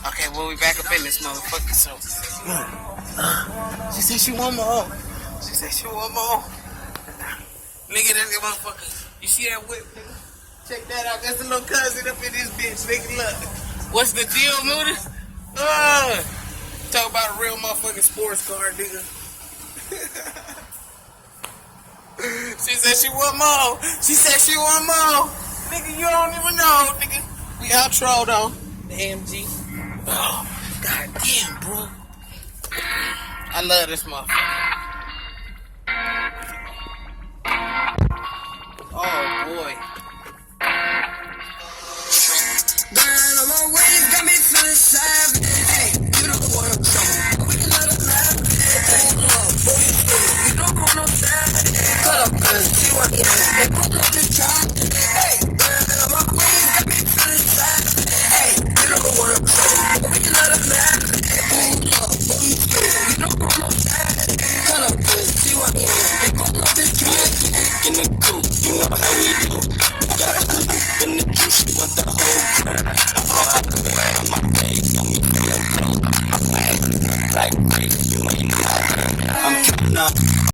Okay, well, we back up in this motherfucker, so. She said she want more. She said she want more. Nigga, that's your motherfucker. You see that whip, nigga? Check that out. That's the little cousin up in this bitch, nigga. Look. What's the deal, Moody? Talk about a real motherfucking sports car, nigga. She said she want more. She said she want more. Nigga, you don't even know, nigga. We outro though. The AMG. Oh, god damn, bro. I love this motherfucker. Oh boy. Burn on my ways, got me feeling savage. Hey, you don't wanna come. We let it laugh. Hold up, boy, you don't want no savage. Cut up, cause you want it. They pull up the top. Hey, burn on my ways, got me feeling savage. Hey, you don't wanna come. We let it laugh. Hold up, boy, you don't want no savage. Cut up, cause you want it. They pull up the top. In the coop, you know how we do. We got a hoop in the juice, we want the whole crew. I'm my face, on me feel like crazy, you ain't lying. I'm counting up.